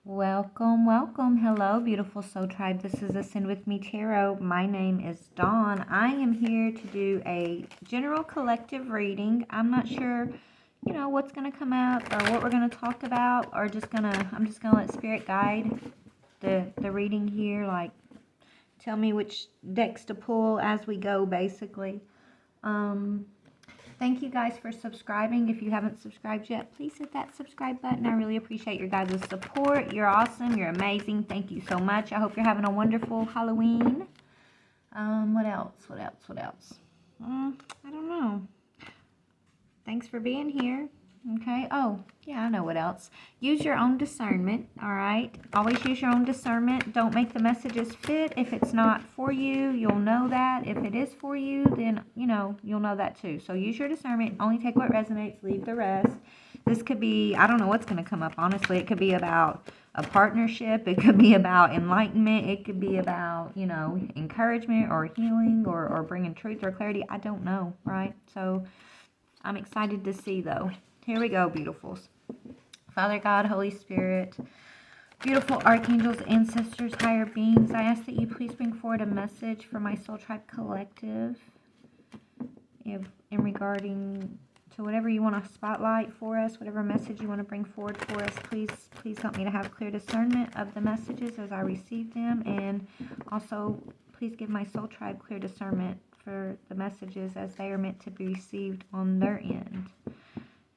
Welcome, welcome. Hello, beautiful soul tribe. This is Ascend With Me Tarot. My name is Dawn. I am here to do a general collective reading. I'm not sure, what's going to come out or what we're going to talk about, or I'm just going to let Spirit guide the reading here, like tell me which decks to pull as we go, basically. Thank you guys for subscribing. If you haven't subscribed yet, please hit that subscribe button. I really appreciate your guys' support. You're awesome. You're amazing. Thank you so much. I hope you're having a wonderful Halloween. What else? I don't know. Thanks for being here. Okay. Oh, yeah, I know what else. Use your own discernment, all right? Always use your own discernment. Don't make the messages fit. If it's not for you, you'll know that. If it is for you, then, you'll know that too. So use your discernment. Only take what resonates. Leave the rest. This could be, I don't know what's going to come up, honestly. It could be about a partnership. It could be about enlightenment. It could be about, encouragement or healing or bringing truth or clarity. I don't know, right? So I'm excited to see, though. Here we go, beautifuls. Father God, Holy Spirit, beautiful archangels, ancestors, higher beings, I ask that you please bring forward a message for my Soul Tribe Collective in regarding to whatever you want to spotlight for us, whatever message you want to bring forward for us. Please help me to have clear discernment of the messages as I receive them, and also please give my Soul Tribe clear discernment for the messages as they are meant to be received on their end.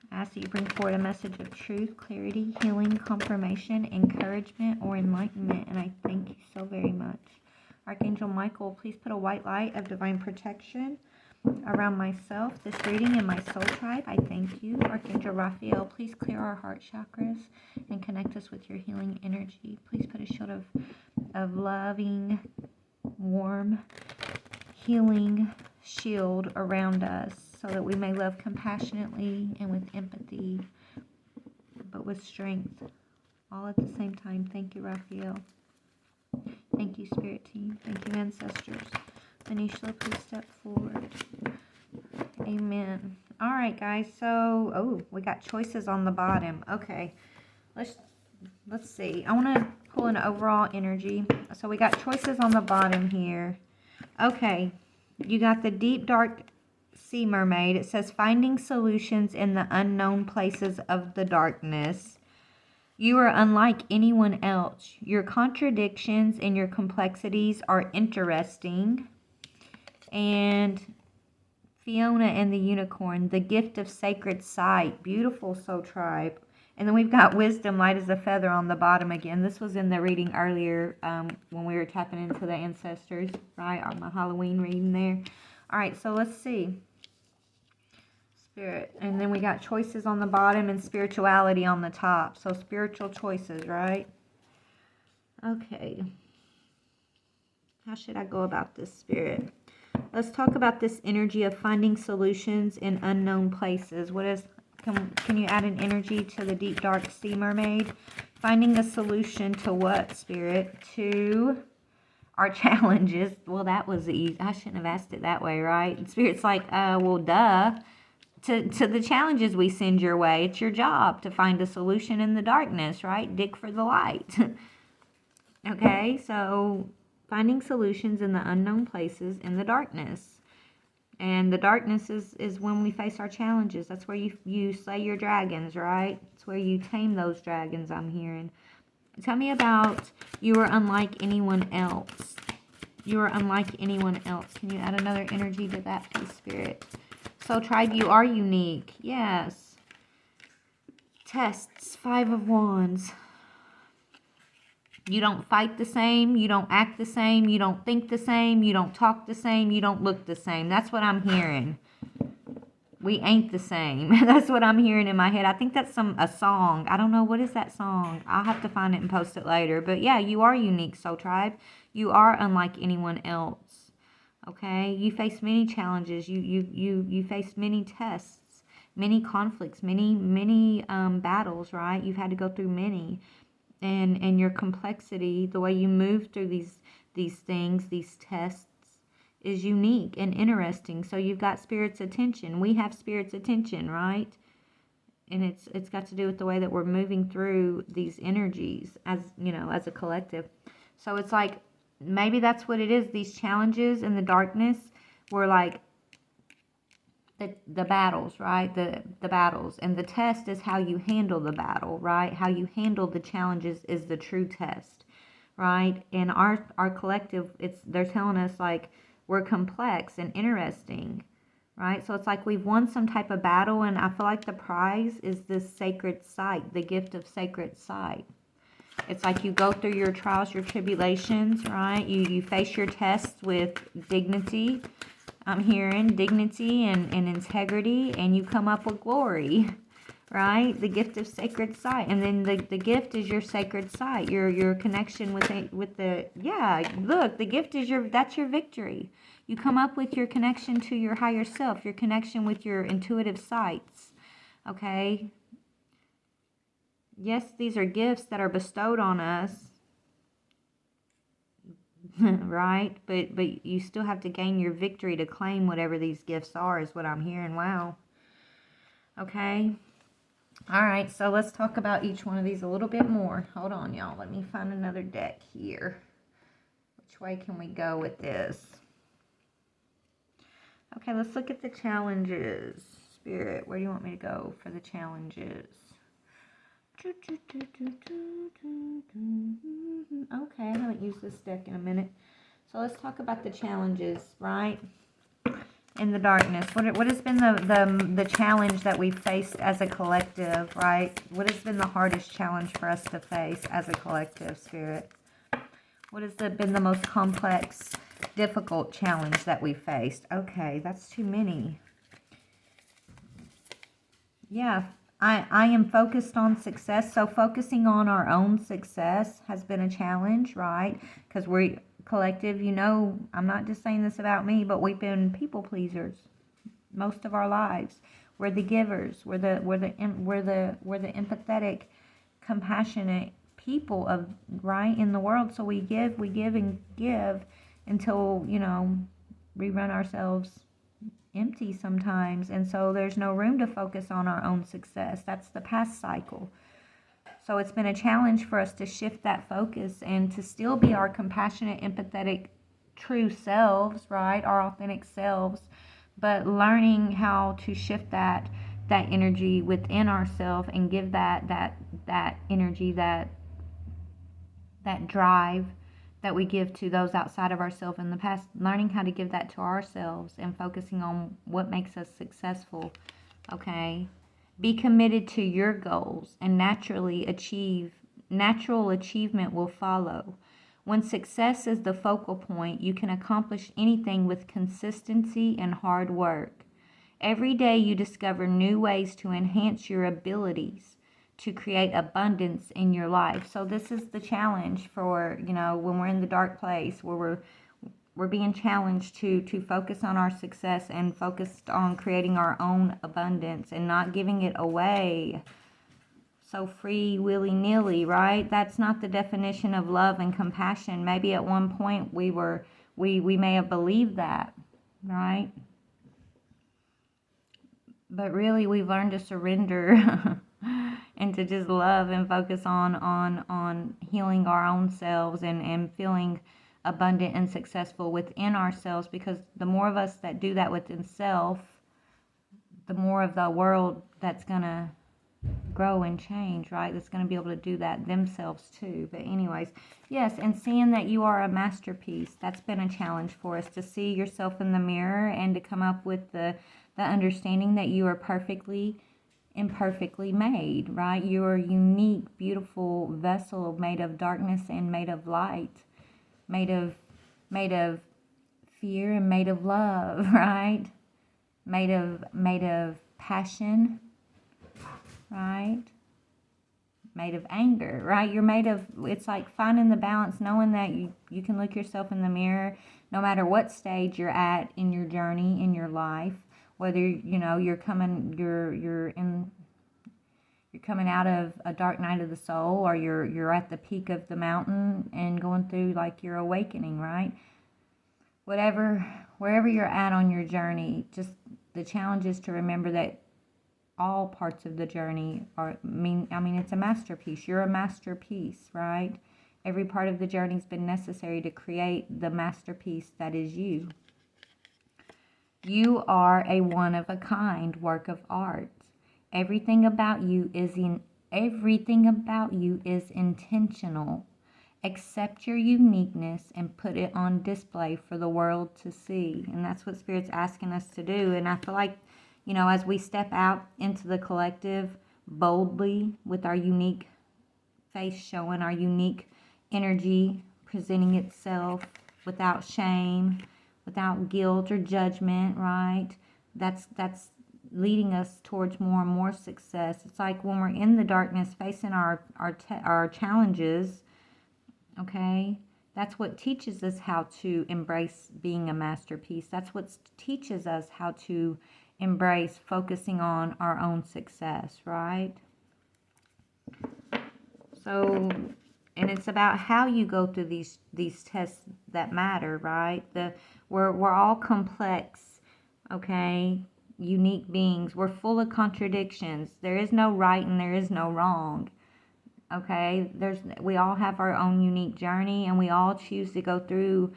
I ask that you bring forward a message of truth, clarity, healing, confirmation, encouragement, or enlightenment, and I thank you so very much. Archangel Michael, please put a white light of divine protection around myself, this reading, and my soul tribe. I thank you. Archangel Raphael, please clear our heart chakras and connect us with your healing energy. Please put a shield of loving, warm, healing shield around us, so that we may love compassionately and with empathy, but with strength, all at the same time. Thank you, Raphael. Thank you, Spirit Team. Thank you, Ancestors. Anisha, please step forward. Amen. All right, guys. So, we got choices on the bottom. Okay, let's see. I want to pull an overall energy. So we got choices on the bottom here. Okay, you got the deep, dark sea mermaid. It says finding solutions in the unknown places of the darkness. You are unlike anyone else. Your contradictions and your complexities are interesting. And Fiona and the unicorn, the gift of sacred sight. Beautiful, Soul Tribe. And then we've got wisdom, light as a feather on the bottom again. This was in the reading earlier when we were tapping into the ancestors, right? On the Halloween reading there. All right, so let's see. Spirit. And then we got choices on the bottom and spirituality on the top. So spiritual choices, right? Okay. How should I go about this, Spirit? Let's talk about this energy of finding solutions in unknown places. What is, can you add an energy to the deep, dark sea mermaid? Finding a solution to what, Spirit? To our challenges. Well, that was easy. I shouldn't have asked it that way, right? Spirit's like, well, duh. To the challenges we send your way. It's your job to find a solution in the darkness, right? Dig for the light. Okay, so finding solutions in the unknown places in the darkness. And the darkness is when we face our challenges. That's where you slay your dragons, right? It's where you tame those dragons, I'm hearing. Tell me about you are unlike anyone else. You are unlike anyone else. Can you add another energy to that, please, Spirit? So, tribe, you are unique. Yes. Tests, 5 of Wands. You don't fight the same. You don't act the same. You don't think the same. You don't talk the same. You don't look the same. That's what I'm hearing. We ain't the same. That's what I'm hearing in my head. I think that's a song. I don't know. What is that song? I'll have to find it and post it later. But yeah, you are unique, Soul Tribe. You are unlike anyone else. Okay? You face many challenges. You face many tests, many conflicts, many battles, right? You've had to go through many. And your complexity, the way you move through these things, these tests, is unique and interesting. So you've got Spirit's attention. We have Spirit's attention, right? and it's got to do with the way that we're moving through these energies as, as a collective. So it's like, maybe that's what it is. These challenges in the darkness were like the battles, right? The battles. And the test is how you handle the battle, right? How you handle the challenges is the true test, right? And our collective, they're telling us like we're complex and interesting, right? So it's like we've won some type of battle, and I feel like the prize is this sacred sight, the gift of sacred sight. It's like you go through your trials, your tribulations, right? You face your tests with dignity. I'm hearing dignity and integrity, and you come up with glory, right? The gift of sacred sight. And then the gift is your sacred sight, your connection with look, the gift is that's your victory. You come up with your connection to your higher self, your connection with your intuitive sights, okay? Yes, these are gifts that are bestowed on us, right? But you still have to gain your victory to claim whatever these gifts are, is what I'm hearing. Wow. Okay. All right, so let's talk about each one of these a little bit more. Hold on, y'all. Let me find another deck here. Which way can we go with this? Okay, let's look at the challenges. Spirit, where do you want me to go for the challenges? Okay, I haven't used this deck in a minute. So let's talk about the challenges, right? In the darkness. What has been the challenge that we've faced as a collective, right? What has been the hardest challenge for us to face as a collective, Spirit? What has been the most complex, difficult challenge that we faced? Okay, that's too many. Yeah, I am focused on success. So focusing on our own success has been a challenge, right? Because we're collective, I'm not just saying this about me, but we've been people pleasers most of our lives. We're the givers. We're the empathetic, compassionate people of right in the world. So we give and give until we run ourselves empty sometimes, and so there's no room to focus on our own success. That's the past cycle. So it's been a challenge for us to shift that focus and to still be our compassionate, empathetic, true selves, right? Our authentic selves, but learning how to shift that energy within ourselves and give that energy, that drive that we give to those outside of ourselves in the past, learning how to give that to ourselves and focusing on what makes us successful, okay? Be committed to your goals, and natural achievement will follow. When success is the focal point, you can accomplish anything with consistency and hard work. Every day you discover new ways to enhance your abilities to create abundance in your life. So this is the challenge for, when we're in the dark place, where we're being challenged to focus on our success and focused on creating our own abundance and not giving it away so free, willy-nilly, right? That's not the definition of love and compassion. Maybe at one point we may have believed that, right? But really we've learned to surrender and to just love and focus on healing our own selves and feeling abundant and successful within ourselves, because the more of us that do that within self, the more of the world that's going to grow and change, right? That's going to be able to do that themselves too. But anyways, yes, and seeing that you are a masterpiece, that's been a challenge for us, to see yourself in the mirror and to come up with the understanding that you are perfectly imperfectly made, right? You're a unique, beautiful vessel made of darkness and made of light, made of fear and made of love, right? Made of passion, right? Made of anger, right? You're made of, it's like finding the balance, knowing that you can look yourself in the mirror no matter what stage you're at in your journey, in your life, whether you're coming out of a dark night of the soul, or you're at the peak of the mountain and going through like your awakening, right? Wherever you're at on your journey, just the challenge is to remember that all parts of the journey are, I mean, it's a masterpiece. You're a masterpiece, right? Every part of the journey's been necessary to create the masterpiece that is you. You are a one-of-a-kind work of art. Everything about you is intentional. Accept your uniqueness and put it on display for the world to see. And that's what Spirit's asking us to do. And I feel like, you know, as we step out into the collective boldly with our unique face showing, our unique energy presenting itself without shame, without guilt or judgment, right? That's leading us towards more and more success. It's like when we're in the darkness facing our challenges, okay? That's what teaches us how to embrace being a masterpiece. That's what teaches us how to embrace focusing on our own success, right? So, and it's about how you go through these tests that matter, right? We're all complex, okay? Unique beings. We're full of contradictions. There is no right and there is no wrong. Okay, we all have our own unique journey, and we all choose to go through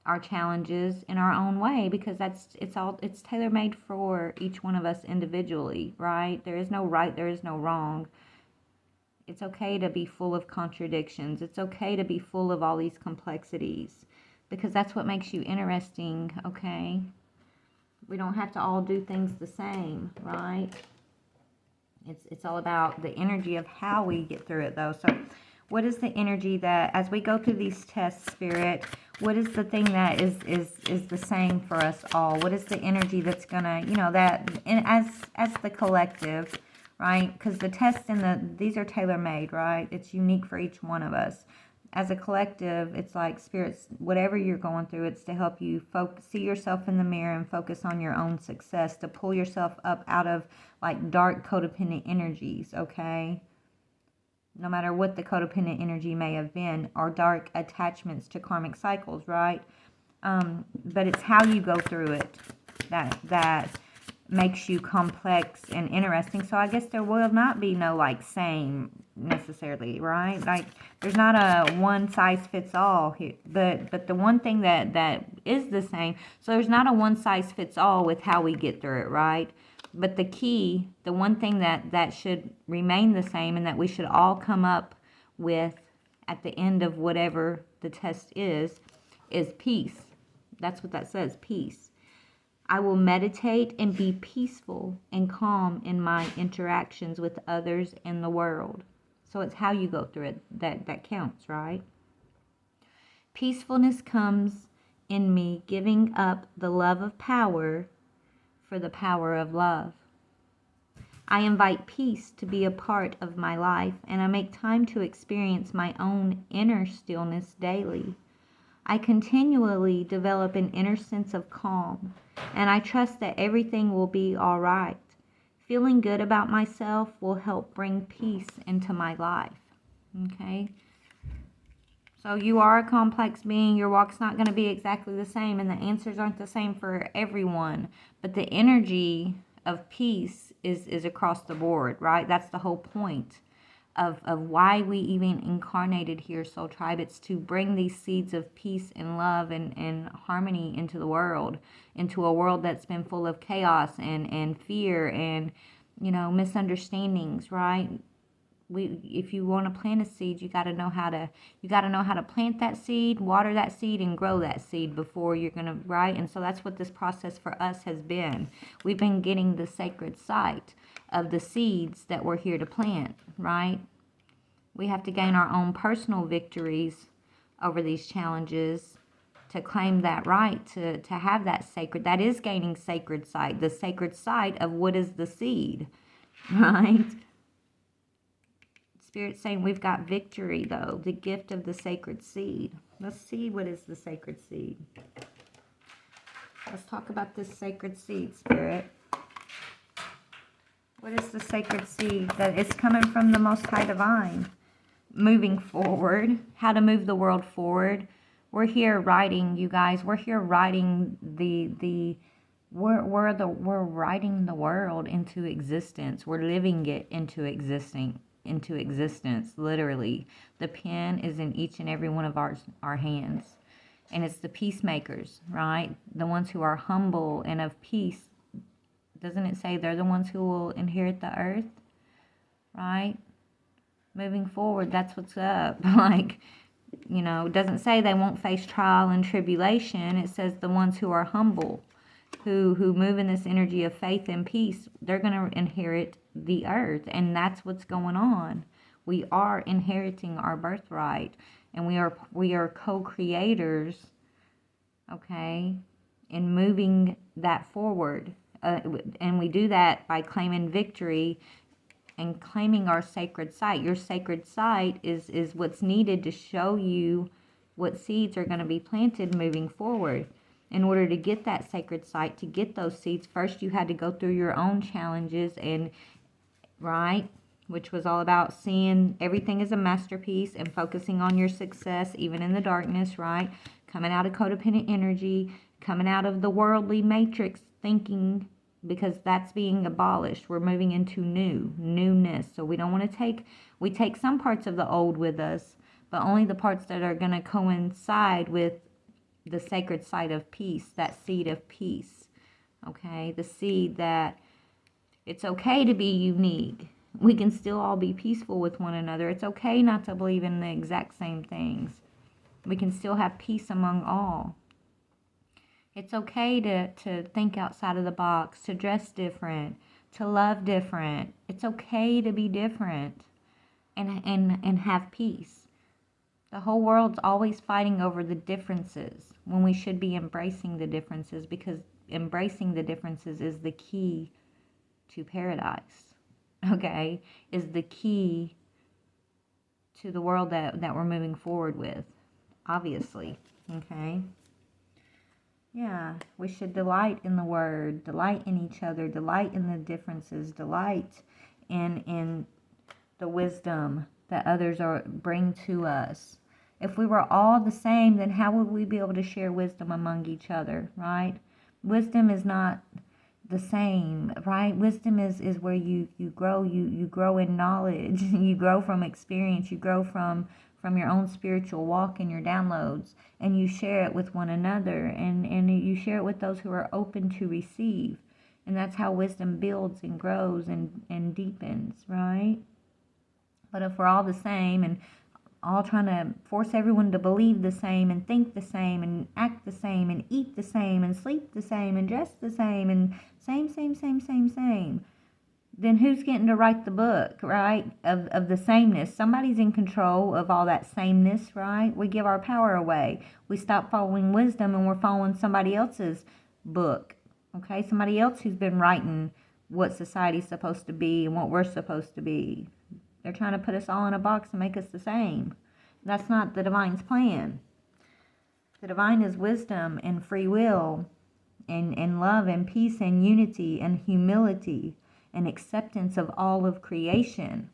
our challenges in our own way, because it's tailor-made for each one of us individually, right? There is no right, there is no wrong. It's okay to be full of contradictions. It's okay to be full of all these complexities, because that's what makes you interesting, okay? We don't have to all do things the same, right? It's all about the energy of how we get through it, though. So what is the energy that, as we go through these tests, Spirit, what is the thing that is the same for us all? What is the energy that's gonna, you know, that, and as the collective, right? Because the tests and these are tailor-made, right? It's unique for each one of us. As a collective, it's like Spirits, whatever you're going through, it's to help you see yourself in the mirror and focus on your own success, to pull yourself up out of like dark codependent energies, okay? No matter what the codependent energy may have been, or dark attachments to karmic cycles, right? But it's how you go through it that makes you complex and interesting. So I guess there will not be no like same necessarily, right? Like there's not a one size fits all here, but the one thing that is the same, so there's not a one size fits all with how we get through it, right? But the key, the one thing that should remain the same and that we should all come up with at the end of whatever the test is peace. That's what that says, peace. I will meditate and be peaceful and calm in my interactions with others in the world. So it's how you go through it that counts, right? Peacefulness comes in me giving up the love of power for the power of love. I invite peace to be a part of my life, and I make time to experience my own inner stillness daily. I continually develop an inner sense of calm, and I trust that everything will be all right. Feeling good about myself will help bring peace into my life. Okay? So you are a complex being. Your walk's not going to be exactly the same, and the answers aren't the same for everyone. But the energy of peace is across the board, right? That's the whole point of why we even incarnated here, Soul Tribe. It's to bring these seeds of peace and love and harmony into the world, into a world that's been full of chaos and fear and, you know, misunderstandings, right? If you want to plant a seed, you got to know how to plant that seed, water that seed, and grow that seed before you're going to, right? And so that's what this process for us has been. We've been getting the sacred site of the seeds that we're here to plant, right? We have to gain our own personal victories over these challenges to claim that right, to have that sacred, that is gaining sacred site, the sacred site of what is the seed, right? Spirit's saying we've got victory, though, the gift of the sacred seed. Let's see, what is the sacred seed? Let's talk about this sacred seed, Spirit. What is the sacred seed that is coming from the Most High Divine? Moving forward, how to move the world forward. We're here writing, you guys. We're here writing the we're writing the world into existence. We're living it into existence, literally. The pen is in each and every one of our hands. And it's the peacemakers, right? The ones who are humble and of peace. Doesn't it say they're the ones who will inherit the earth? Right? Moving forward, that's what's up. Like, it doesn't say they won't face trial and tribulation. It says the ones who are humble, who move in this energy of faith and peace, they're going to inherit the earth. And that's what's going on. We are inheriting our birthright, and we are co-creators, okay, in moving that forward. And we do that by claiming victory and claiming our sacred site. Your sacred site is what's needed to show you what seeds are going to be planted moving forward. In order to get that sacred site, to get those seeds, first you had to go through your own challenges, and right, which was all about seeing everything as a masterpiece and focusing on your success even in the darkness, right? Coming out of codependent energy, coming out of the worldly matrix thinking, because that's being abolished. We're moving into newness. So we don't want to we take some parts of the old with us, but only the parts that are going to coincide with the sacred site of peace, that seed of peace, okay? The seed that it's okay to be unique. We can still all be peaceful with one another. It's okay not to believe in the exact same things. We can still have peace among all. It's okay to think outside of the box, to dress different, to love different. It's okay to be different and have peace. The whole world's always fighting over the differences when we should be embracing the differences, because embracing the differences is the key to paradise, okay? Is the key to the world that we're moving forward with, obviously, okay? Yeah, we should delight in the word, delight in each other, delight in the differences, delight in the wisdom that others bring to us. If we were all the same, then how would we be able to share wisdom among each other, right? Wisdom is not the same, right? Wisdom is where you grow, you grow in knowledge, you grow from experience, you grow from your own spiritual walk and your downloads, and you share it with one another, and you share it with those who are open to receive. And that's how wisdom builds and grows and deepens, right? But if we're all the same and all trying to force everyone to believe the same and think the same and act the same and eat the same and sleep the same and dress the same and same, then who's getting to write the book, right, of the sameness? Somebody's in control of all that sameness, right? We give our power away. We stop following wisdom and we're following somebody else's book, okay? Somebody else who's been writing what society's supposed to be and what we're supposed to be. They're trying to put us all in a box and make us the same. That's not the divine's plan. The divine is wisdom and free will and love and peace and unity and humility and acceptance of all of creation.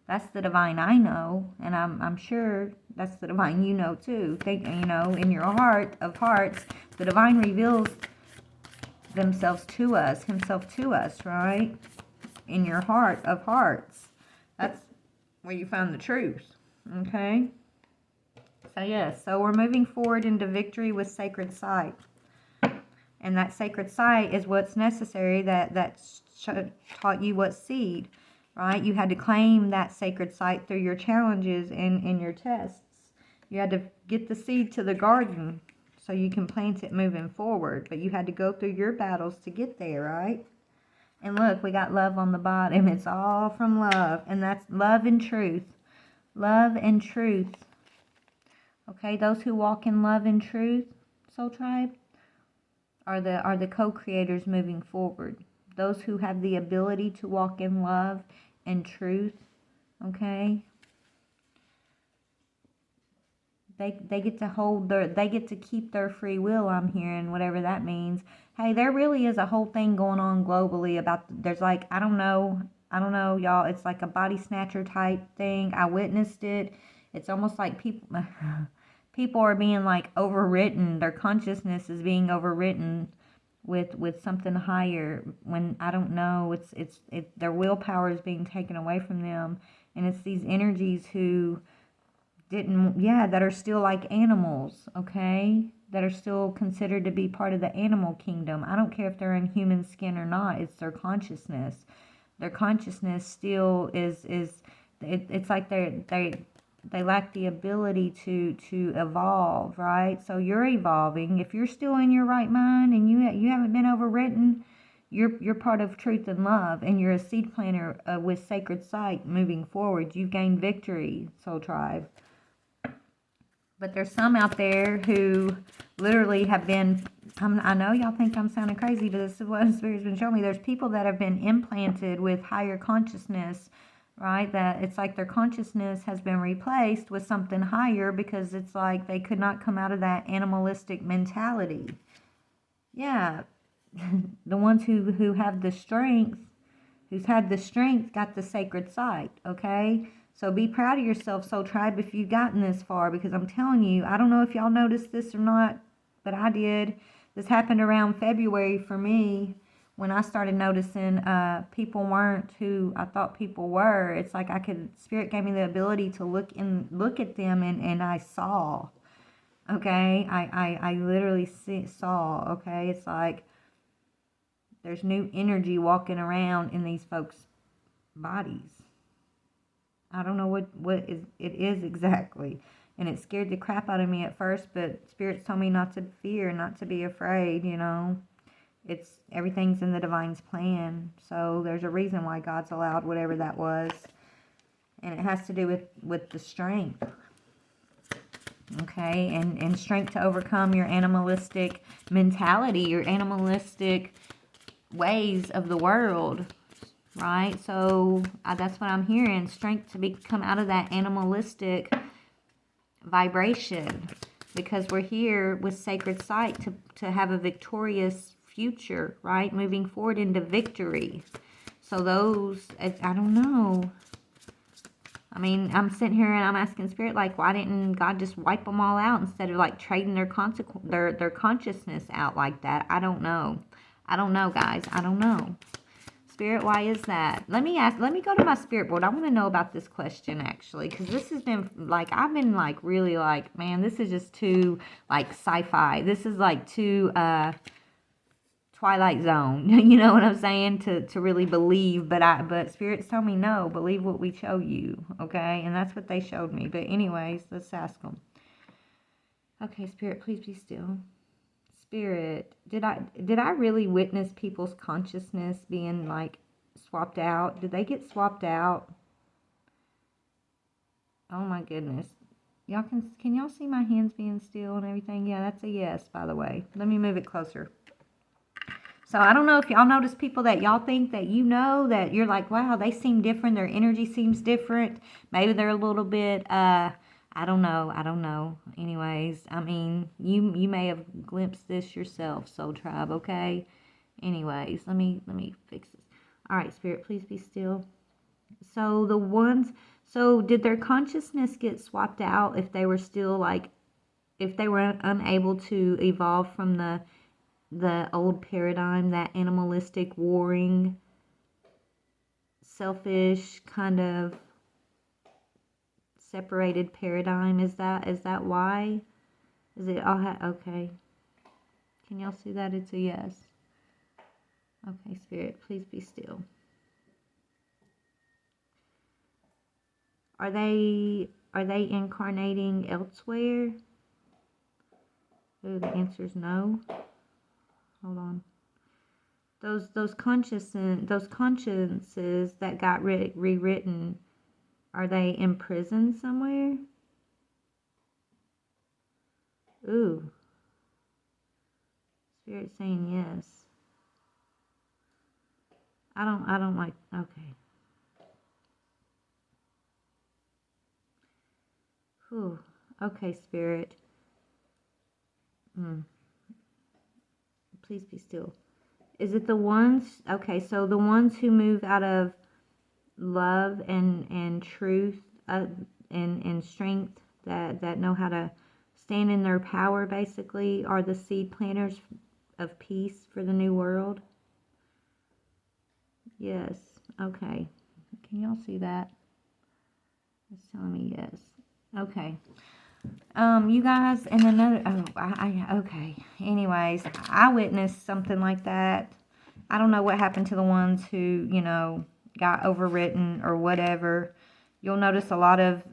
That's the divine I know, and I'm sure that's the divine you know too. Think, in your heart of hearts, the divine reveals himself to us, right? In your heart of hearts. That's where you find the truth, okay? So yes, so we're moving forward into victory with sacred sight. And that sacred sight is what's necessary, that taught you what seed, right? You had to claim that sacred sight through your challenges and in your tests. You had to get the seed to the garden so you can plant it moving forward. But you had to go through your battles to get there, right? And look, we got love on the bottom. It's all from love. And that's love and truth. Love and truth. Okay, those who walk in love and truth, Soul Tribe, are the co-creators moving forward. Those who have the ability to walk in love and truth, okay? They get to they get to keep their free will, I'm hearing, whatever that means. Hey, there really is a whole thing going on globally about, there's like, I don't know, y'all, it's like a body snatcher type thing. I witnessed it. It's almost like people are being like overwritten. Their consciousness is being overwritten with something higher, when I don't know, their willpower is being taken away from them, and it's these energies who didn't, yeah, that are still like animals, okay, that are still considered to be part of the animal kingdom. I don't care if they're in human skin or not. It's their consciousness. Their consciousness still it's like they lack the ability to evolve, right? So you're evolving. If you're still in your right mind and you haven't been overwritten, you're part of truth and love, and you're a seed planter with sacred sight moving forward. You've gained victory, soul tribe. But there's some out there who literally have been, I know y'all think I'm sounding crazy, but this is what the Spirit's been showing me. There's people that have been implanted with higher consciousness, right? That it's like their consciousness has been replaced with something higher, because it's like they could not come out of that animalistic mentality. Yeah. The ones who have the strength, who's had the strength, got the sacred sight, okay? So be proud of yourself, Soul Tribe, if you've gotten this far, because I'm telling you, I don't know if y'all noticed this or not, but I did. This happened around February for me, when I started noticing people weren't who I thought people were. It's like Spirit gave me the ability to look at them, and I saw, okay? I literally saw, okay? It's like there's new energy walking around in these folks' bodies. I don't know what it is exactly. And it scared the crap out of me at first, but Spirit told me not to fear, not to be afraid, you know. Everything's in the divine's plan. So there's a reason why God's allowed whatever that was. And it has to do with the strength. Okay, and strength to overcome your animalistic mentality, your animalistic ways of the world. Right, so that's what I'm hearing. Strength to come out of that animalistic vibration, because we're here with sacred sight to have a victorious future, right? Moving forward into victory. So those, I don't know. I mean, I'm sitting here and I'm asking Spirit, like, why didn't God just wipe them all out instead of like trading their consciousness out like that? I don't know. I don't know, guys. I don't know. Spirit, why is that? Let me go to my spirit board. I want to know about this question, actually, because this has been like, I've been like really like, man, this is just too like sci-fi. This is like too Twilight Zone. You know what I'm saying? To really believe, but spirits tell me no, believe what we show you, okay? And that's what they showed me. But anyways, let's ask them. Okay, Spirit, please be still. Spirit, did I really witness people's consciousness being like swapped out? Did they get swapped out? Oh my goodness. Y'all can y'all see my hands being still and everything? Yeah, that's a yes, by the way. Let me move it closer. So I don't know if y'all notice people that y'all think that you know, that you're like, wow, they seem different, their energy seems different. Maybe they're a little bit I don't know. Anyways, I mean, you may have glimpsed this yourself, Soul Tribe, okay? Anyways, let me fix this. All right, Spirit, please be still. So did their consciousness get swapped out if they were still like, if they were unable to evolve from the old paradigm, that animalistic, warring, selfish kind of separated paradigm? Is that why? Is it all okay? Can y'all see that? It's a yes. Okay, Spirit, please be still. Are they incarnating elsewhere? Oh, the answer is no. Hold on. Those consciences that got rewritten, are they in prison somewhere? Ooh. Spirit saying yes. I don't like, okay. Whew. Okay, Spirit. Please be still. Is it the ones, okay, so the ones who move out of love and truth and strength, that know how to stand in their power, basically, are the seed planters of peace for the new world. Yes. Okay. Can y'all see that? It's telling me yes. Okay. You guys, and another, okay. Anyways, I witnessed something like that. I don't know what happened to the ones who, you know, got overwritten or whatever. You'll notice a lot of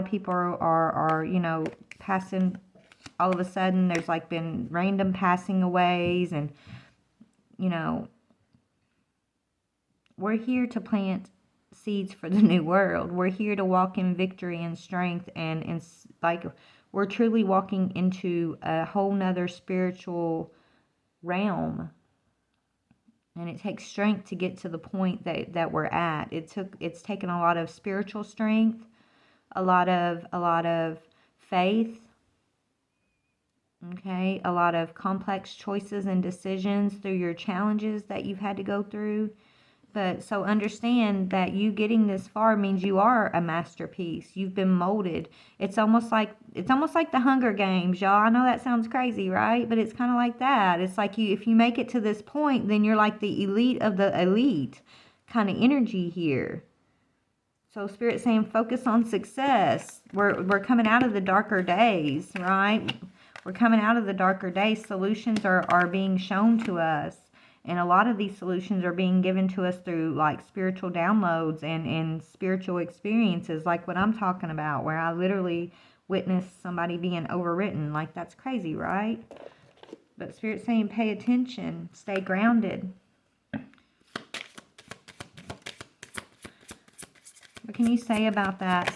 people are, you know, passing all of a sudden. There's like been random passing aways, and, you know, we're here to plant seeds for the new world. We're here to walk in victory and strength, and like we're truly walking into a whole nother spiritual realm. And it takes strength to get to the point that we're at. It's taken a lot of spiritual strength, a lot of faith, okay, a lot of complex choices and decisions through your challenges that you've had to go through. But so understand that you getting this far means you are a masterpiece. You've been molded. It's almost like the Hunger Games, y'all. I know that sounds crazy, right? But it's kind of like that. It's like if you make it to this point, then you're like the elite of the elite kind of energy here. So Spirit's saying focus on success. We're coming out of the darker days, right? We're coming out of the darker days. Solutions are being shown to us. And a lot of these solutions are being given to us through like spiritual downloads and spiritual experiences, like what I'm talking about, where I literally witnessed somebody being overwritten. Like, that's crazy, right? But Spirit's saying pay attention, stay grounded. What can you say about that?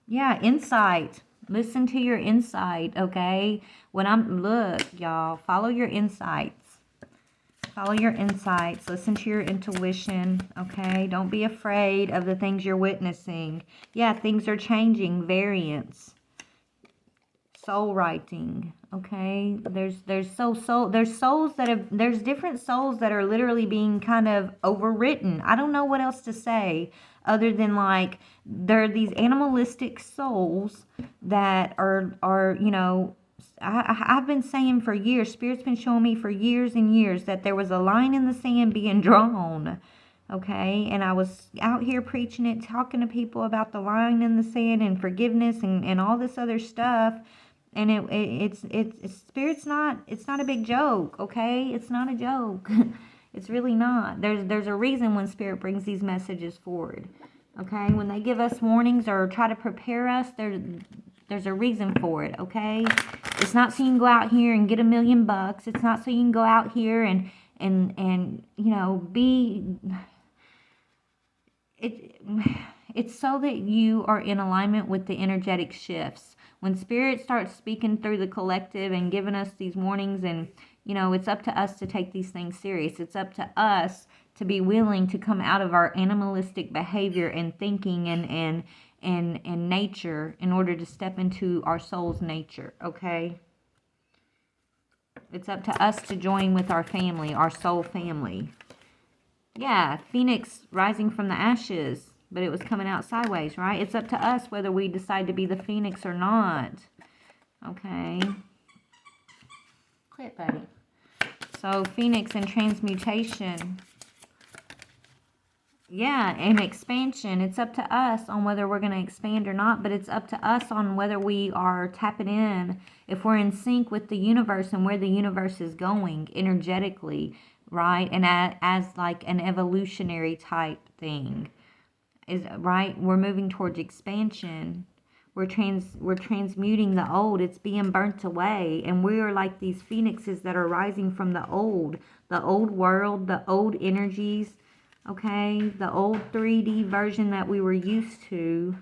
Yeah, insight. Listen to your insight, okay? Look, y'all, follow your insights. Follow your insights. Listen to your intuition, okay? Don't be afraid of the things you're witnessing. Yeah, things are changing. Variance. Soul writing, okay? There's different souls that are literally being kind of overwritten. I don't know what else to say other than like there are these animalistic souls that are you know, I've been saying for years, Spirit's been showing me for years and years that there was a line in the sand being drawn, okay? And I was out here preaching it, talking to people about the line in the sand and forgiveness and all this other stuff. And it's Spirit's not, it's not a big joke, okay? It's not a joke. It's really not. There's a reason when Spirit brings these messages forward, okay? When they give us warnings or try to prepare us, there's a reason for it, okay? It's not so you can go out here and get $1 million. It's not so you can go out here and you know, it's so that you are in alignment with the energetic shifts. When Spirit starts speaking through the collective and giving us these warnings, and, you know, it's up to us to take these things serious. It's up to us to be willing to come out of our animalistic behavior and thinking and nature in order to step into our soul's nature, okay? It's up to us to join with our family, our soul family. Yeah, Phoenix rising from the ashes, but it was coming out sideways, right? It's up to us whether we decide to be the Phoenix or not. Okay. Quit, buddy. So, Phoenix and transmutation. Yeah, and expansion. It's up to us on whether we're going to expand or not, but it's up to us on whether we are tapping in, if we're in sync with the universe and where the universe is going energetically, right? And as like an evolutionary type thing. Is right? We're moving towards expansion. We're transmuting the old. It's being burnt away, and we are like these phoenixes that are rising from the old world, the old energies. Okay, the old 3D version that we were used to,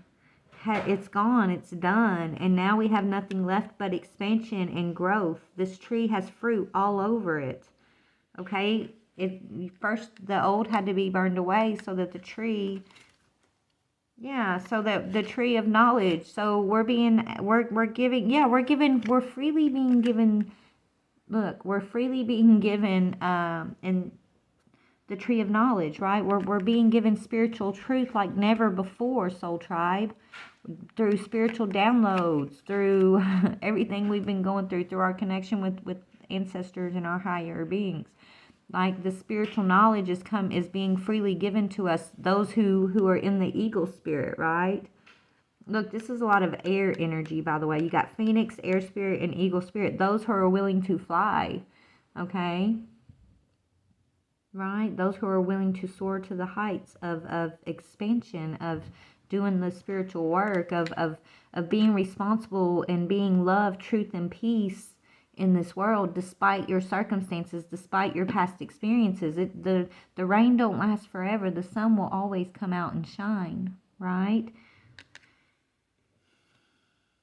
it's gone, it's done, and now we have nothing left but expansion and growth. This tree has fruit all over it. Okay, first the old had to be burned away so that the tree. Yeah, so that the tree of knowledge. So we're freely being given. Look, we're freely being given in the tree of knowledge, right? We're being given spiritual truth like never before, Soul Tribe, through spiritual downloads, through everything we've been going through our connection with ancestors and our higher beings. Like the spiritual knowledge is being freely given to us, those who are in the eagle spirit, right? Look, this is a lot of air energy, by the way. You got Phoenix, air spirit, and eagle spirit. Those who are willing to fly, okay? Right? Those who are willing to soar to the heights of expansion, of doing the spiritual work, of being responsible and being love, truth, and peace in this world, despite your circumstances, despite your past experiences. The rain don't last forever. The sun will always come out and shine, right?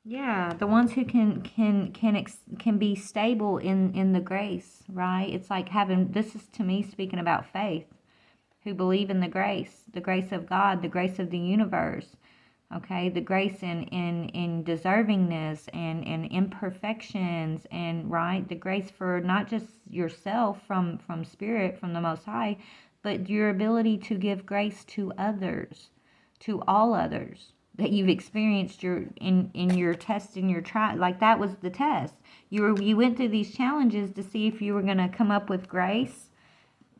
Yeah, the ones who can be stable in the grace, right? It's like having, this is to me speaking about faith, who believe in the grace of God, the grace of the universe, okay? The grace in deservingness and imperfections, and right, the grace for not just yourself from spirit, from the Most High, but your ability to give grace to others, to all others that you've experienced in your test, in your trial. Like, that was the test. You went through these challenges to see if you were going to come up with grace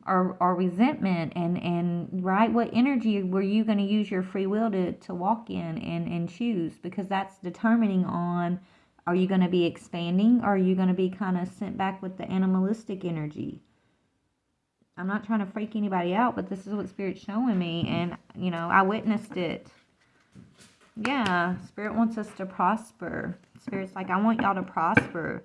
or resentment, and right, what energy were you going to use your free will to walk in and choose, because that's determining on, are you going to be expanding, or are you going to be kind of sent back with the animalistic energy? I'm not trying to freak anybody out, but this is what Spirit's showing me, and I witnessed it. Yeah, Spirit wants us to prosper. Spirit's like, I want y'all to prosper.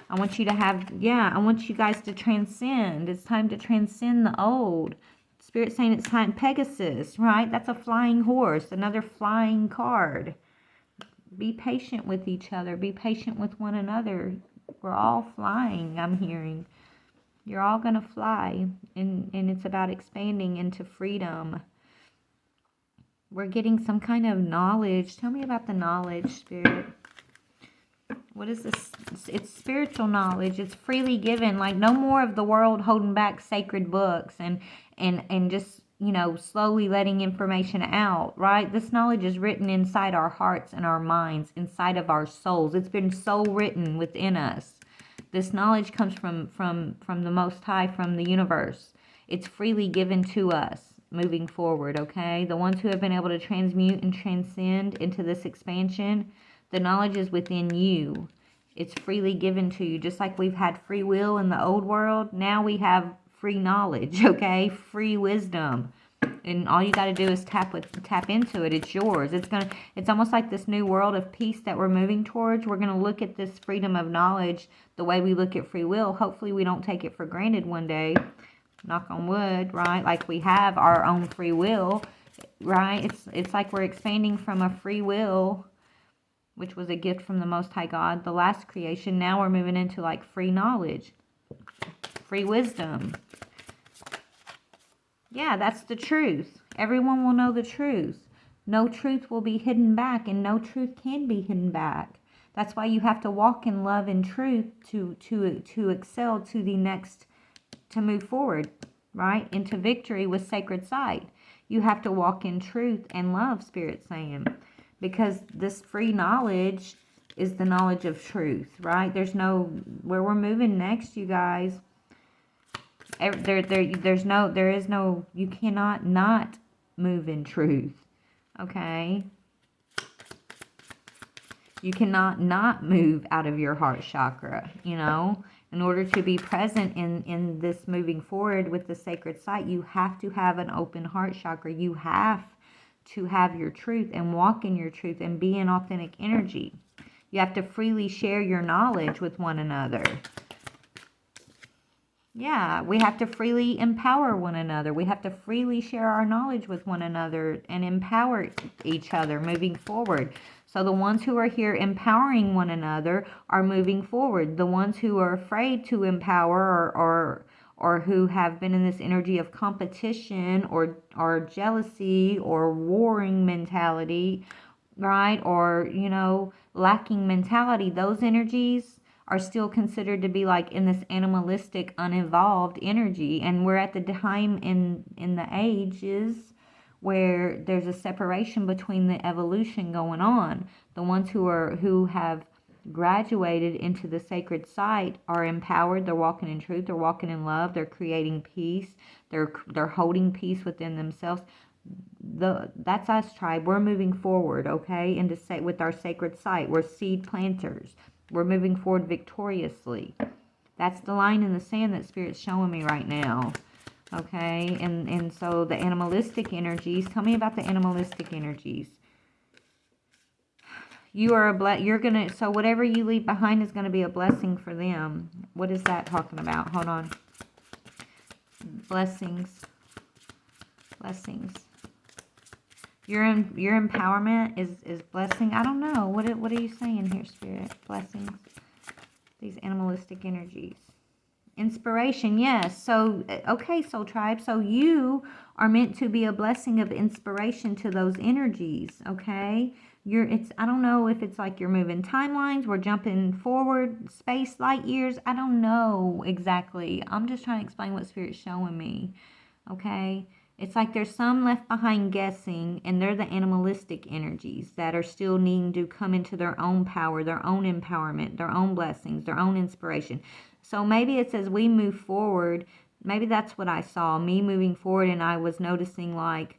I want you to have, I want you guys to transcend. It's time to transcend the old. Spirit's saying it's time. Pegasus, right? That's a flying horse, another flying card. Be patient with each other. Be patient with one another. We're all flying, I'm hearing. You're all going to fly, and it's about expanding into freedom. We're getting some kind of knowledge. Tell me about the knowledge, Spirit. What is this? It's spiritual knowledge. It's freely given. Like, no more of the world holding back sacred books and just, slowly letting information out, right? This knowledge is written inside our hearts and our minds, inside of our souls. It's been so written within us. This knowledge comes from the Most High, from the universe. It's freely given to us. Moving forward, okay? The ones who have been able to transmute and transcend into this expansion, the knowledge is within you. It's freely given to you. Just like we've had free will in the old world, now we have free knowledge, okay? Free wisdom. And all you got to do is tap into it. It's yours. It's almost like this new world of peace that we're moving towards. We're going to look at this freedom of knowledge the way we look at free will. Hopefully we don't take it for granted one day. Knock on wood, right? Like, we have our own free will, right? It's like we're expanding from a free will, which was a gift from the Most High God, the last creation. Now we're moving into like free knowledge, free wisdom. Yeah, that's the truth. Everyone will know the truth. No truth will be hidden back, and no truth can be hidden back. That's why you have to walk in love and truth to excel to the next, to move forward, right, into victory with sacred sight. You have to walk in truth and love, Spirit's saying, because this free knowledge is the knowledge of truth, right? There's no, where we're moving next, you guys, there is no, you cannot not move in truth, okay? You cannot not move out of your heart chakra, In order to be present in this moving forward with the sacred sight, you have to have an open heart chakra. You have to have your truth and walk in your truth and be in authentic energy. You have to freely share your knowledge with one another. Yeah, we have to freely empower one another. We have to freely share our knowledge with one another and empower each other moving forward. So the ones who are here empowering one another are moving forward. The ones who are afraid to empower or who have been in this energy of competition or jealousy or warring mentality, right? Or, lacking mentality, those energies are still considered to be like in this animalistic, unevolved energy. And we're at the time in the ages where there's a separation between the evolution going on. The ones who graduated into the sacred site are empowered. They're walking in truth. They're walking in love. They're creating peace. They're holding peace within themselves. That's us, tribe. We're moving forward, okay, with our sacred site. We're seed planters. We're moving forward victoriously. That's the line in the sand that Spirit's showing me right now. Okay, and so the animalistic energies, tell me about the animalistic energies. You are you're gonna, so whatever you leave behind is gonna be a blessing for them. What is that talking about? Hold on. Blessings. Blessings. Your empowerment is blessing. I don't know. What are you saying here, Spirit? Blessings. These animalistic energies. Inspiration, yes. So, okay, Soul Tribe. So you are meant to be a blessing of inspiration to those energies, okay? I don't know if it's like you're moving timelines, we're jumping forward, space, light years. I don't know exactly. I'm just trying to explain what Spirit's showing me, okay? It's like there's some left behind guessing, and they're the animalistic energies that are still needing to come into their own power, their own empowerment, their own blessings, their own inspiration. So maybe it's as we move forward, maybe that's what I saw, me moving forward, and I was noticing like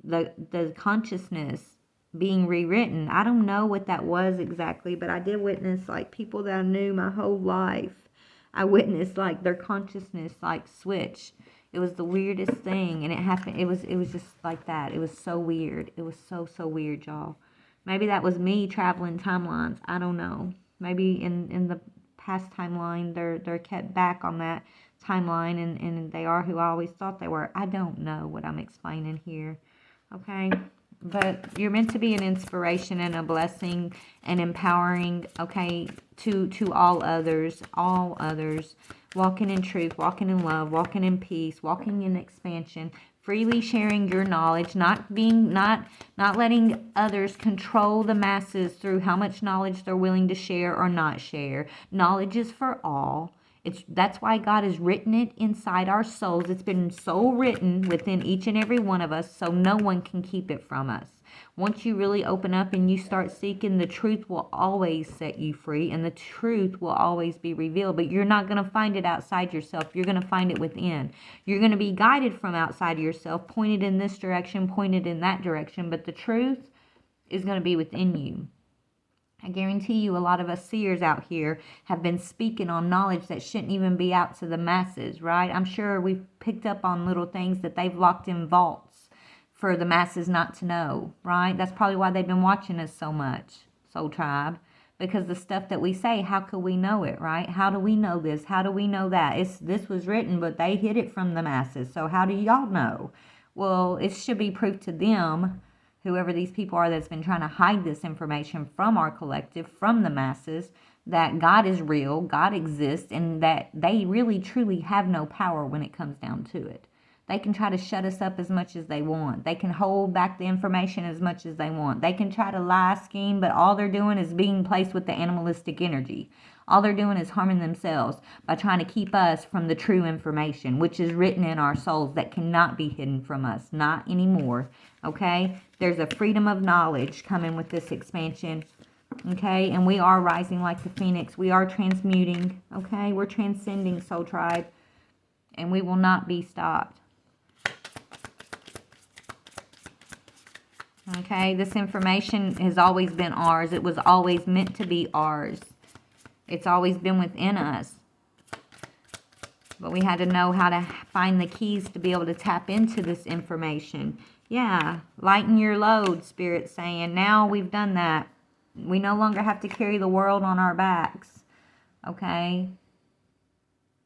the consciousness being rewritten. I don't know what that was exactly, but I did witness like people that I knew my whole life. I witnessed like their consciousness like switch. It was the weirdest thing, and it happened. It was just like that. It was so weird. It was so weird, y'all. Maybe that was me traveling timelines. I don't know. Maybe in the past timeline, they're kept back on that timeline, and they are who I always thought they were. I don't know what I'm explaining here. Okay? But you're meant to be an inspiration and a blessing and empowering, okay, to all others, walking in truth, walking in love, walking in peace, walking in expansion, freely sharing your knowledge, not letting others control the masses through how much knowledge they're willing to share or not share. Knowledge is for all. That's why God has written it inside our souls. It's been so written within each and every one of us, so no one can keep it from us. Once you really open up and you start seeking, the truth will always set you free, and the truth will always be revealed. But you're not going to find it outside yourself. You're going to find it within. You're going to be guided from outside of yourself, pointed in this direction, pointed in that direction, but the truth is going to be within you. I guarantee you a lot of us seers out here have been speaking on knowledge that shouldn't even be out to the masses, right? I'm sure we've picked up on little things that they've locked in vaults for the masses not to know, right? That's probably why they've been watching us so much, Soul Tribe. Because the stuff that we say, how could we know it, right? How do we know this? How do we know that? This was written, but they hid it from the masses. So how do y'all know? Well, it should be proof to them, whoever these people are that's been trying to hide this information from our collective, from the masses, that God is real, God exists, and that they really truly have no power when it comes down to it. They can try to shut us up as much as they want. They can hold back the information as much as they want. They can try to lie, scheme, but all they're doing is being placed with the animalistic energy. All they're doing is harming themselves by trying to keep us from the true information, which is written in our souls that cannot be hidden from us. Not anymore. Okay? There's a freedom of knowledge coming with this expansion. Okay? And we are rising like the phoenix. We are transmuting. Okay? We're transcending, Soul Tribe. And we will not be stopped. Okay? This information has always been ours. It was always meant to be ours. It's always been within us. But we had to know how to find the keys to be able to tap into this information. Yeah, lighten your load, Spirit's saying. Now we've done that. We no longer have to carry the world on our backs. Okay?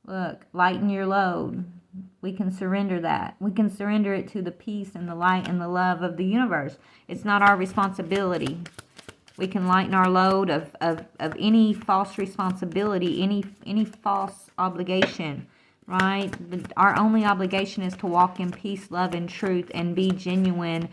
Look, lighten your load. We can surrender that. We can surrender it to the peace and the light and the love of the universe. It's not our responsibility. We can lighten our load of any false responsibility, any false obligation, right? Our only obligation is to walk in peace, love, and truth, and be genuine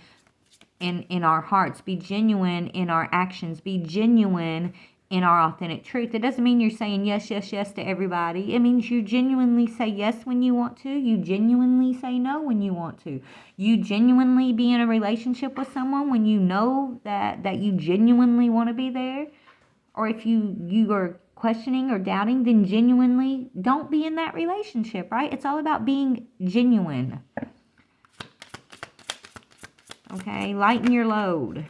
in our hearts, be genuine in our actions, be genuine in our authentic truth. It doesn't mean you're saying yes, yes, yes to everybody. It means you genuinely say yes when you want to. You genuinely say no when you want to. You genuinely be in a relationship with someone when you know that you genuinely want to be there. or if you are questioning or doubting, then genuinely don't be in that relationship, right? It's all about being genuine. Okay, lighten your load.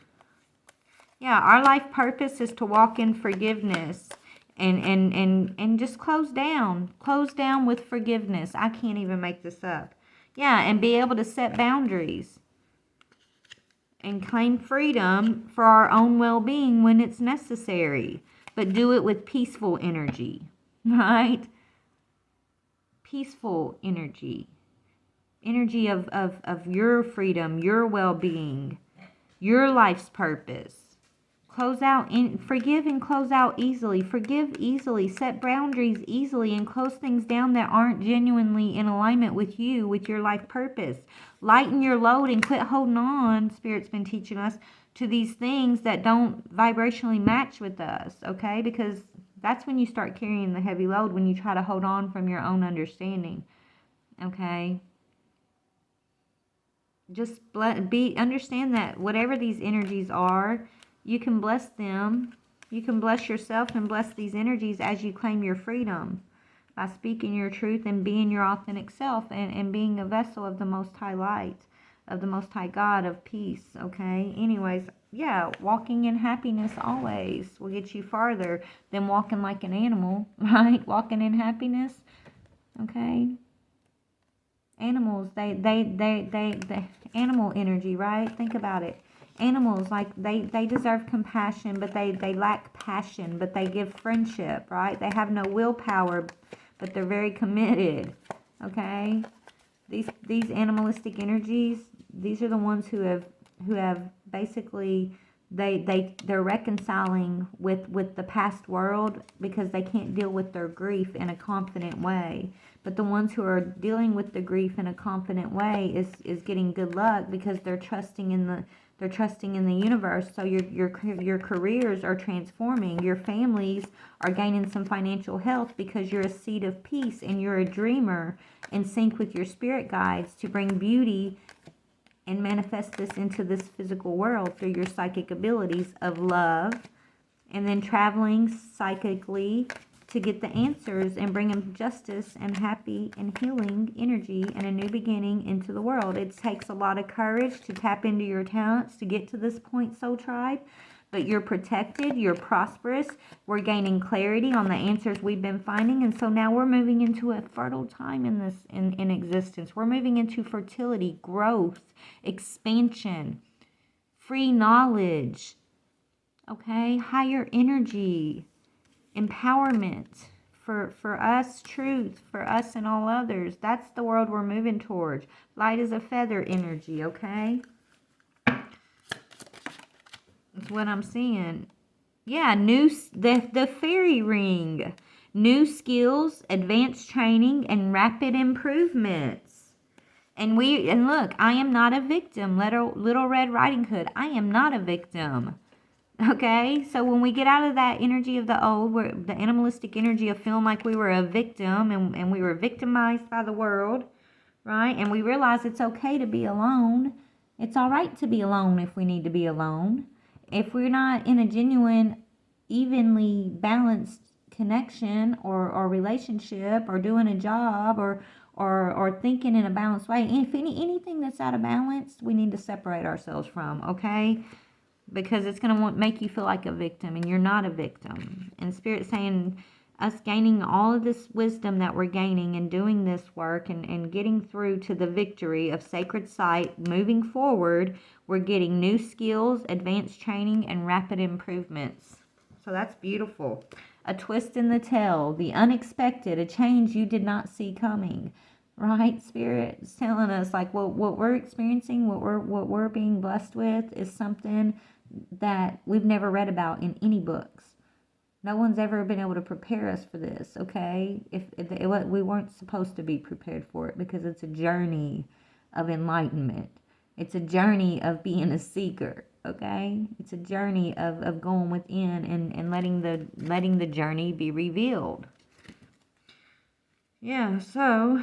Yeah, our life purpose is to walk in forgiveness and just close down. Close down with forgiveness. I can't even make this up. Yeah, and be able to set boundaries and claim freedom for our own well-being when it's necessary, but do it with peaceful energy, right? Peaceful energy. Energy of your freedom, your well-being, your life's purpose. Close out, forgive and close out easily. Forgive easily, set boundaries easily, and close things down that aren't genuinely in alignment with you, with your life purpose. Lighten your load and quit holding on, Spirit's been teaching us, to these things that don't vibrationally match with us, okay? Because that's when you start carrying the heavy load, when you try to hold on from your own understanding, okay? Just understand that whatever these energies are, you can bless them. You can bless yourself and bless these energies as you claim your freedom by speaking your truth and being your authentic self and being a vessel of the Most High Light, of the Most High God of peace, okay? Anyways, yeah, walking in happiness always will get you farther than walking like an animal, right? Walking in happiness, okay? Animals, they animal energy, right? Think about it. Animals, like, they deserve compassion, but they lack passion, but they give friendship, right? They have no willpower, but they're very committed, okay? These animalistic energies, these are the ones who have basically, they're reconciling with the past world because they can't deal with their grief in a confident way. But the ones who are dealing with the grief in a confident way is getting good luck because they're trusting in the universe. So your careers are transforming. Your families are gaining some financial health because you're a seed of peace and you're a dreamer in sync with your spirit guides to bring beauty and manifest this into this physical world through your psychic abilities of love, and then traveling psychically to get the answers and bring them justice and happy and healing energy and a new beginning into the world. It takes a lot of courage to tap into your talents to get to this point, Soul Tribe. But you're protected, you're prosperous, we're gaining clarity on the answers we've been finding, and so now we're moving into a fertile time in existence. We're moving into fertility, growth, expansion, free knowledge, okay, higher energy, empowerment for us, truth for us and all others. That's the world we're moving towards. Light as a feather energy, okay? That's what I'm seeing. Yeah, the fairy ring. New skills, advanced training, and rapid improvements. And look, I am not a victim. Little Red Riding Hood. I am not a victim. Okay? So when we get out of that energy of the old, where the animalistic energy of feeling like we were a victim and we were victimized by the world, right? And we realize it's okay to be alone. It's all right to be alone if we need to be alone. If we're not in a genuine, evenly balanced connection or relationship or doing a job or thinking in a balanced way, if anything that's out of balance, we need to separate ourselves from, okay? Because it's going to make you feel like a victim, and you're not a victim. And Spirit's saying us gaining all of this wisdom that we're gaining and doing this work and getting through to the victory of sacred sight, moving forward, we're getting new skills, advanced training, and rapid improvements. So that's beautiful. A twist in the tale, the unexpected, a change you did not see coming. Right? Spirit is telling us, like, what we're experiencing, what we're being blessed with is something that we've never read about in any books. No one's ever been able to prepare us for this, okay? We weren't supposed to be prepared for it, because it's a journey of enlightenment. It's a journey of being a seeker, okay? It's a journey of going within and letting the journey be revealed. Yeah, so,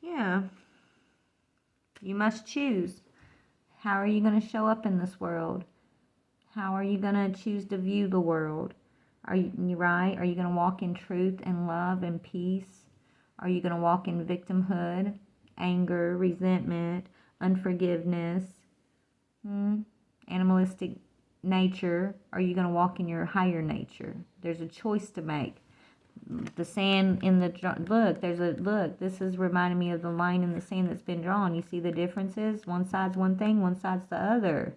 yeah. You must choose. How are you going to show up in this world? How are you going to choose to view the world? Are you right? Are you going to walk in truth and love and peace? Are you going to walk in victimhood, anger, resentment, unforgiveness, animalistic nature? Are you going to walk in your higher nature? There's a choice to make. The sand in the look, this is reminding me of the line in the sand that's been drawn. You see the differences? One side's one thing, one side's the other.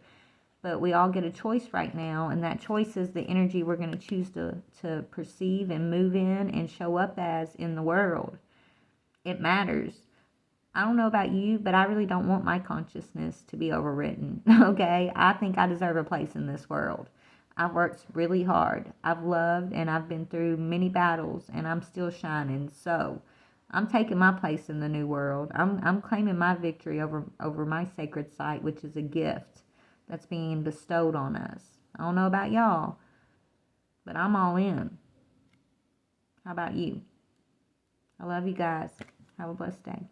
But we all get a choice right now, and that choice is the energy we're going to choose to perceive and move in and show up as in the world. It matters. I don't know about you, but I really don't want my consciousness to be overwritten, okay? I think I deserve a place in this world. I've worked really hard. I've loved, and I've been through many battles, and I'm still shining. So I'm taking my place in the new world. I'm claiming my victory over my sacred site, which is a gift that's being bestowed on us. I don't know about y'all, but I'm all in. How about you? I love you guys. Have a blessed day.